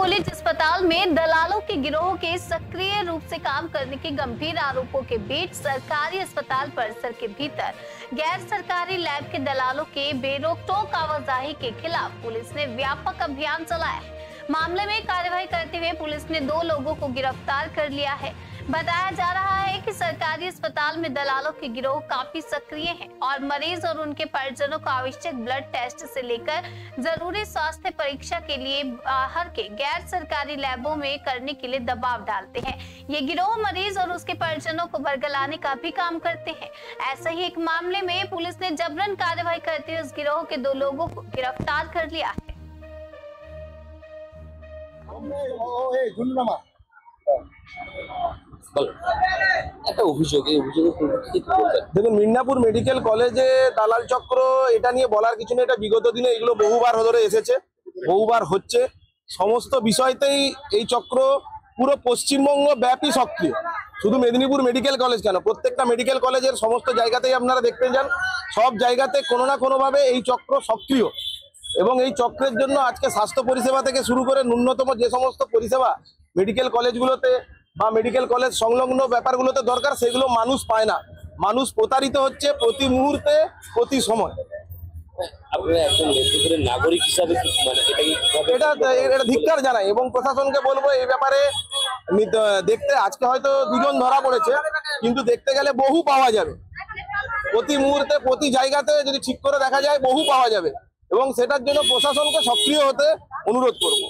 Metropolis अस्पताल में दलालों के गिरोह के सक्रिय रूप से काम करने के गंभीर आरोपों के बीच सरकारी अस्पताल परिसर के भीतर गैर सरकारी लैब के दलालों के बेरोक-टोक आवाजाही के खिलाफ पुलिस ने व्यापक अभियान चलाया है। मामले में कार्रवाई करते हुए पुलिस ने 2 लोगों को गिरफ्तार कर लिया है। बताया जा रहा है कि सरकारी अस्पताल में दलालों के गिरोह काफी सक्रिय हैं और मरीज और उनके परिजनों को आवश्यक ब्लड टेस्ट से लेकर जरूरी स्वास्थ्य परीक्षा के लिए बाहर के गैर सरकारी लैबों में करने के लिए दबाव डालते हैं। ये गिरोह मरीज और उसके परिजनों को बरगलाने का भी काम करते हैं। ऐसे ही एक मामले में पुलिस ने जबरन कार्रवाई करते हुए उस गिरोह के 2 लोगों को गिरफ्तार कर लिया है। দেখুন, মিদনাপুর মেডিকেল কলেজে দালাল চক্র এটা নিয়ে বলার কিছু নেই। এটা বিগত দিনে এগুলো বহুবার ধরে এসেছে, বহুবার হচ্ছে। সমস্ত বিষয়তেই এই চক্র পুরো পশ্চিমবঙ্গ ব্যাপী সক্রিয়। শুধু মেদিনীপুর মেডিকেল কলেজ কেন, প্রত্যেকটা মেডিকেল কলেজের সমস্ত জায়গাতেই আপনারা দেখতে যান, সব জায়গাতে কোনো না কোনোভাবে এই চক্র সক্রিয়। এবং এই চক্রের জন্য আজকে স্বাস্থ্য পরিষেবা থেকে শুরু করে ন্যূনতম যে সমস্ত পরিষেবা মেডিকেল কলেজগুলোতে বা মেডিকেল কলেজ সংলগ্ন ব্যাপারগুলোতে দরকার, সেগুলো মানুষ পায় না। মানুষ প্রতারিত হচ্ছে প্রতি মুহূর্তে, প্রতি সময়। নাগরিক হিসাবে এটা ধিক্কার জানাই এবং প্রশাসনকে বলবো এই ব্যাপারে দেখতে। আজকে হয়তো 2 জন ধরা পড়েছে, কিন্তু দেখতে গেলে বহু পাওয়া যাবে। প্রতি মুহূর্তে প্রতি জায়গাতে যদি ঠিক করে দেখা যায় বহু পাওয়া যাবে এবং সেটার জন্য প্রশাসনকে সক্রিয় হতে অনুরোধ করব।